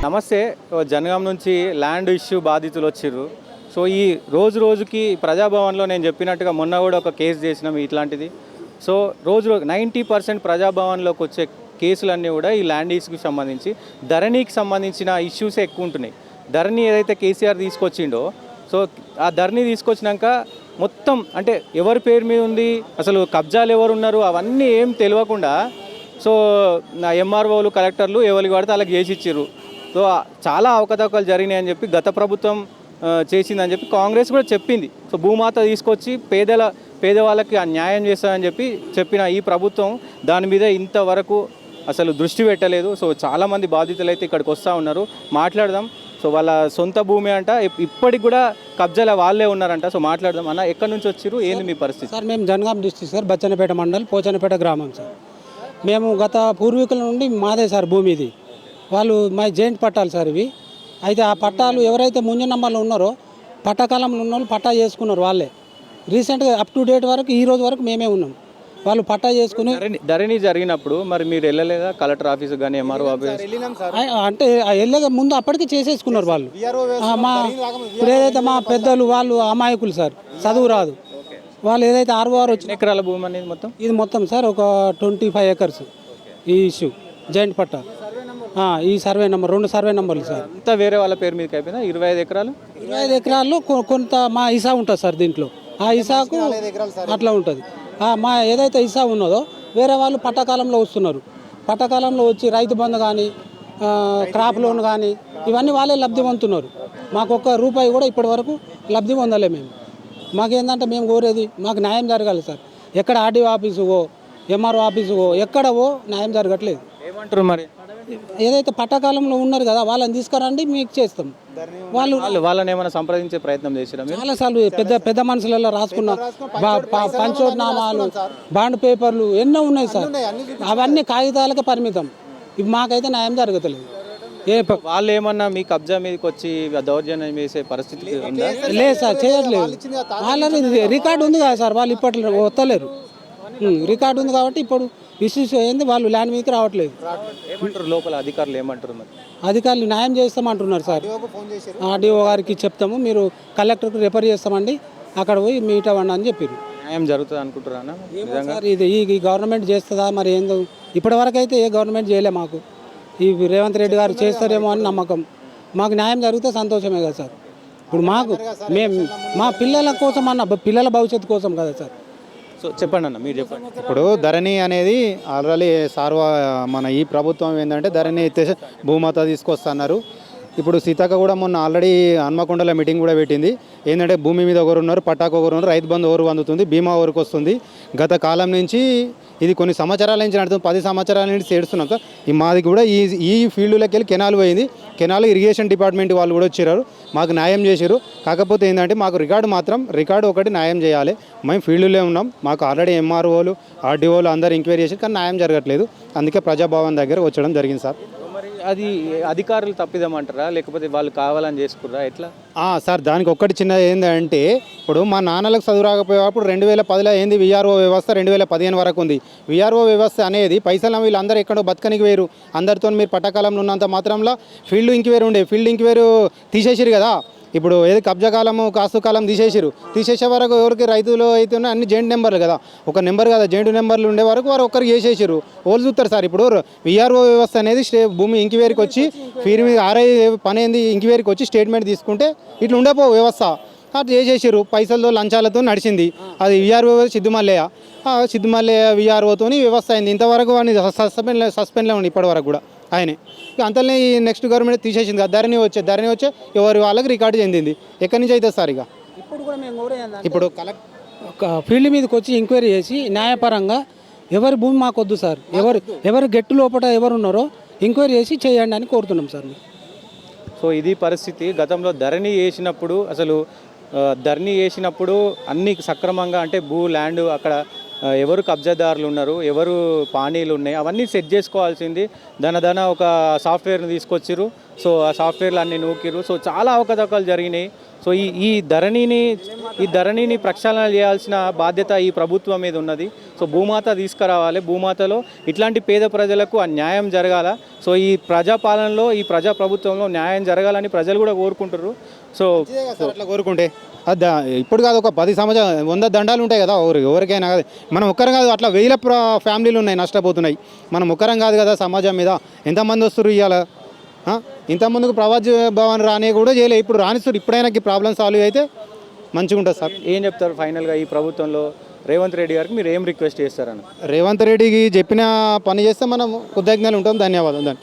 నమస్తే. జనగాం నుంచి land issue బాధితులు వచ్చిర్రు. సో ఈ రోజు రోజుకి ప్రజాభవన్లో నేను చెప్పినట్టుగా మొన్న కూడా ఒక కేసు చేసినాం ఇట్లాంటిది. సో రోజు 90% ప్రజాభవన్లోకి వచ్చే కేసులన్నీ కూడా ఈ ల్యాండ్ ఇష్యూకి సంబంధించి ధరణికి సంబంధించిన ఇష్యూసే ఎక్కువ ఉంటున్నాయి. ధరణి ఏదైతే కేసీఆర్ తీసుకొచ్చిండో, సో ఆ ధరణి తీసుకొచ్చినాక మొత్తం అంటే ఎవరి పేరు మీద ఉంది, అసలు కబ్జాలు ఎవరు ఉన్నారు, అవన్నీ ఏం తెలియకుండా సో నా ఎంఆర్ఓలు కలెక్టర్లు ఎవరికి పడితే వాళ్ళకి చేసి ఇచ్చారు. సో చాలా అవకతవకలు జరిగినాయని చెప్పి గత ప్రభుత్వం చేసిందని చెప్పి కాంగ్రెస్ కూడా చెప్పింది. సో భూమాత తీసుకొచ్చి పేదవాళ్ళకి న్యాయం చేస్తారని చెప్పిన ఈ ప్రభుత్వం దాని మీద ఇంతవరకు అసలు దృష్టి పెట్టలేదు. సో చాలామంది బాధితులు అయితే ఇక్కడికి వస్తూ ఉన్నారు, మాట్లాడదాం. సో వాళ్ళ సొంత భూమి అంట, ఇప్పటికి కూడా కబ్జాల వాళ్ళే ఉన్నారంట. సో మాట్లాడదాం. అన్న ఎక్కడి నుంచి వచ్చారు, ఏంది మీ పరిస్థితి? సార్ మేము జనగాం డిస్ట్రిక్ట్ సార్, బచ్చన్నపేట మండల్, పోచన్నపేట గ్రామం సార్. మేము గత పూర్వీకుల నుండి మాదే సార్ భూమి ఇది. వాళ్ళు మా జైంట్ పట్టాలు సార్ ఇవి. అయితే ఆ పట్టాలు ఎవరైతే ముందు నంబర్లో ఉన్నారో పట్టాకాలంలో ఉన్న వాళ్ళు పట్టా చేసుకున్నారు వాళ్ళే. రీసెంట్గా అప్ టు డేట్ వరకు ఈ రోజు వరకు మేమే ఉన్నాం. వాళ్ళు పట్టా చేసుకుని ధరణి జరిగినప్పుడు మరి మీరు వెళ్ళలేదా కలెక్టర్ ఆఫీస్ కానీ ఎంఆర్ఓ ఆఫీస్? అంటే వెళ్ళగా ముందు అప్పటికి చేసేసుకున్నారు వాళ్ళు. మా ఇప్పుడు ఏదైతే మా పెద్దలు వాళ్ళు అమాయకులు సార్, చదువు రాదు. వాళ్ళు ఏదైతే ఆర్ఓఆర్ వచ్చిన ఎకరాల భూమి అనేది మొత్తం ఇది మొత్తం సార్ ఒక 25 acres ఈ ఇష్యూ జైంట్ పట్టా. ఈ సర్వే నెంబర్ 2 సర్వే నెంబర్లు సార్. అంతా వేరే వాళ్ళ పేరు మీదకి అయిపోయిందా? 25 ఎకరాలు 25 ఎకరాల్లో కొంత మా ఇసా ఉంటుంది సార్. దీంట్లో ఆ ఇసాకు అట్లా ఉంటుంది. మా ఏదైతే ఇసా ఉన్నదో వేరే వాళ్ళు పట్టకాలంలో వస్తున్నారు. పట్టకాలంలో వచ్చి రైతు బంధు కానీ క్రాప్ లోన్ కానీ ఇవన్నీ వాళ్ళే లబ్ధి పొందుతున్నారు. మాకు ఒక్క రూపాయి కూడా ఇప్పటి వరకు లబ్ధి పొందలే మేము. మాకేంటంటే మేము కోరేది మాకు న్యాయం జరగాలి సార్. ఎక్కడ ఆర్డీఓ ఆఫీసుకో ఎంఆర్ఓ ఆఫీసుకో ఎక్కడవో న్యాయం జరగట్లేదు. ఏమంటారు మరి? ఏదైతే పట్టకాలంలో ఉన్నారు కదా వాళ్ళని తీసుకురండి, మీకు చేస్తాం. వాళ్ళని ఏమైనా సంప్రదించే ప్రయత్నం చేసిరా? చాలాసార్లు పెద్ద మనుషులలో రాసుకున్న పంచోట్నామాలు, బాండ్ పేపర్లు ఎన్నో ఉన్నాయి సార్. అవన్నీ కాగితాలకే పరిమితం. ఇవి మాకైతే న్యాయం జరగట్లేదు. వాళ్ళు ఏమన్నా మీ కబ్జా మీదకి వచ్చి దౌర్జన్యం చేసే పరిస్థితి లేదు సార్, చేయట్లేదు. వాళ్ళది రికార్డు ఉంది కదా సార్, వాళ్ళు ఇప్పట్లో వస్తలేరు. రికార్డు ఉంది కాబట్టి ఇప్పుడు ఇష్యూస్ అయింది, వాళ్ళు ల్యాండ్ మీదకి రావట్లేదు. ఏమంటారు లోపల అధికారులు? ఏమంటారు మరి? అధికారులు న్యాయం చేస్తామంటున్నారు సార్. ఆర్డీఓ గారికి చెప్తాము, మీరు కలెక్టర్కి రిఫర్ చేస్తామండి, అక్కడ పోయి మీట్ అవ్వండి అని చెప్పారు. న్యాయం జరుగుతుంది అనుకుంటారా సార్? ఇది ఈ గవర్నమెంట్ చేస్తుందా మరి ఏందో, ఇప్పటి వరకు అయితే ఏ గవర్నమెంట్ చేయలే. మాకు ఈ రేవంత్ రెడ్డి గారు చేస్తారేమో అని నమ్మకం. మాకు న్యాయం జరిగితే సంతోషమే కదా సార్. ఇప్పుడు మేము మా పిల్లల కోసం పిల్లల భవిష్యత్తు కోసం కదా సార్. సో చెప్పండి అన్న, మీరు చెప్పండి. ఇప్పుడు ధరణి అనేది ఆల్రెడీ మన ఈ ప్రభుత్వం ఏంటంటే ధరణి ఎత్తేసి భూమాత తీసుకొస్తున్నారు. ఇప్పుడు సీతక్క కూడా మొన్న ఆల్రెడీ హన్మకొండలో మీటింగ్ కూడా పెట్టింది. ఏంటంటే భూమి మీద ఒకరు ఉన్నారు, పట్టాకు ఒకరు ఉన్నారు, రైతు బంధు ఒకరు అందుతుంది, బీమా ఒకరికి వస్తుంది. గత కాలం నుంచి ఇది కొన్ని సంవత్సరాల నుంచి నడుతుంది, 10 సంవత్సరాల నుంచి చేస్తున్నాం సార్. మాది కూడా ఈ ఫీల్డ్లోకి వెళ్ళి కెనాల్ పోయింది. కెనాల్ ఇరిగేషన్ డిపార్ట్మెంట్ వాళ్ళు కూడా వచ్చారు, మాకు న్యాయం చేశారు. కాకపోతే ఏంటంటే మాకు రికార్డు ఒకటి న్యాయం చేయాలి. మేము ఫీల్డ్లో ఉన్నాం, మాకు ఆల్రెడీ ఎంఆర్ఓలు ఆర్డీఓలు అందరూ ఎంక్వైరీ చేసి కానీ న్యాయం జరగట్లేదు. అందుకే ప్రజాభవన్ దగ్గర వచ్చడం జరిగింది సార్. మరి అది అధికారులు తప్పిదమంటారా, లేకపోతే వాళ్ళు కావాలని చేసుకుర్రా, ఎట్లా? సార్ దానికి ఒక్కటి చిన్న ఏంటంటే ఇప్పుడు మా నాన్నలకు చదువు రాకపోయేటప్పుడు 2010లో ఏంది విఆర్ఓ వ్యవస్థ 2015 వరకు ఉంది. విఆర్ఓ వ్యవస్థ అనేది పైసలు వీళ్ళందరూ ఎక్కడో బతకనికి వేరు, అందరితో మీరు పట్టకాలంలో ఉన్నంత మాత్రంలో ఫీల్డ్ ఇంక్వైరీ ఉండే, ఫీల్డ్ ఇంక్వైరీ తీసేసిరు కదా. ఇప్పుడు ఏది కబ్జా కాలము కాస్తు కాలం తీసేసే వరకు ఎవరికి రైతులు అయితే అన్ని జెయింట్ నెంబర్లు కదా, ఒక నెంబర్ కదా, జెయింట్ నెంబర్లు ఉండే వరకు వారు ఒక్కరికి చేసేసారు. వాళ్ళు చూస్తారు సార్. ఇప్పుడు విఆర్ఓ వ్యవస్థ అనేది భూమి ఇంక్వైరీకి వచ్చి ఫీర్ మీద ఆర్ఐ పని ఏంది ఇంక్వైరీకి వచ్చి స్టేట్మెంట్ తీసుకుంటే ఇట్లా ఉండేపో వ్యవస్థ. అట్లా చేసేసారు, పైసలతో లంచాలతో నడిచింది. అది విఆర్ఓ సిద్ధమల్లయ్య విఆర్ఓతో వ్యవస్థ అయింది. ఇంతవరకు వాడిని సస్పెండ్లో ఉంది ఇప్పటి వరకు కూడా ఆయనే. అంతలోనే ఈ నెక్స్ట్ గవర్నమెంట్ తీసేసింది కదా, ధరణి వచ్చే ఎవరి వాళ్ళకి రికార్డు చెందింది. ఎక్కడి నుంచి అవుతుంది సార్? ఇక ఇప్పుడు ఫీల్డ్ మీదకి వచ్చి ఎంక్వైరీ చేసి న్యాయపరంగా ఎవరి భూమి మాకొద్దు సార్, ఎవరు గెట్టు లోపల ఎవరు ఉన్నారో ఎంక్వైరీ చేసి చేయండి అని కోరుతున్నాం సార్. సో ఇది పరిస్థితి. గతంలో ధరణి వేసినప్పుడు అన్ని సక్రమంగా అంటే ల్యాండ్ అక్కడ ఎవరు కబ్జాదారులు ఉన్నారు, ఎవరు పానీలు ఉన్నాయి, అవన్నీ సెట్ చేసుకోవాల్సింది. దాని ఒక సాఫ్ట్వేర్ని తీసుకొచ్చిర్రు. సో ఆ సాఫ్ట్వేర్లు అన్నీ నూకిరు. సో చాలా అవకతవకలు జరిగినాయి. సో ఈ ధరణిని ప్రక్షాళన చేయాల్సిన బాధ్యత ఈ ప్రభుత్వం మీద ఉన్నది. సో భూమాత తీసుకురావాలి, భూమాతలో ఇట్లాంటి పేద ప్రజలకు ఆ న్యాయం జరగాల. సో ఈ ప్రజాపాలనలో ఈ ప్రజాప్రభుత్వంలో న్యాయం జరగాలని ప్రజలు కూడా కోరుకుంటారు. సో అట్లా కోరుకుంటే అది ఇప్పుడు కాదు, ఒక 10 సంవత్సరాలు 100 దండాలు ఉంటాయి కదా ఎవరికైనా కాదు. మనం ఒక్కరం కాదు, అట్లా వేల ఫ్యామిలీలు ఉన్నాయి నష్టపోతున్నాయి. మనం ఒక్కరం కాదు కదా, సమాజం మీద ఎంతమంది వస్తారు ఇవాళ. ఇంతకుముందుకు ప్రవాజ్ భవన్ రాని కూడా చేయలేదు, ఇప్పుడు రానిస్తారు. ఇప్పుడైనా ప్రాబ్లమ్ సాల్వ్ అయితే మంచిగా ఉంటుంది సార్. ఏం చెప్తారు ఫైనల్గా ఈ ప్రభుత్వంలో రేవంత్ రెడ్డి గారికి మీరు ఏం రిక్వెస్ట్ చేస్తారని? రేవంత్ రెడ్డికి చెప్పిన పని చేస్తే మనం కృతజ్ఞతలు ఉంటాం. ధన్యవాదాలు.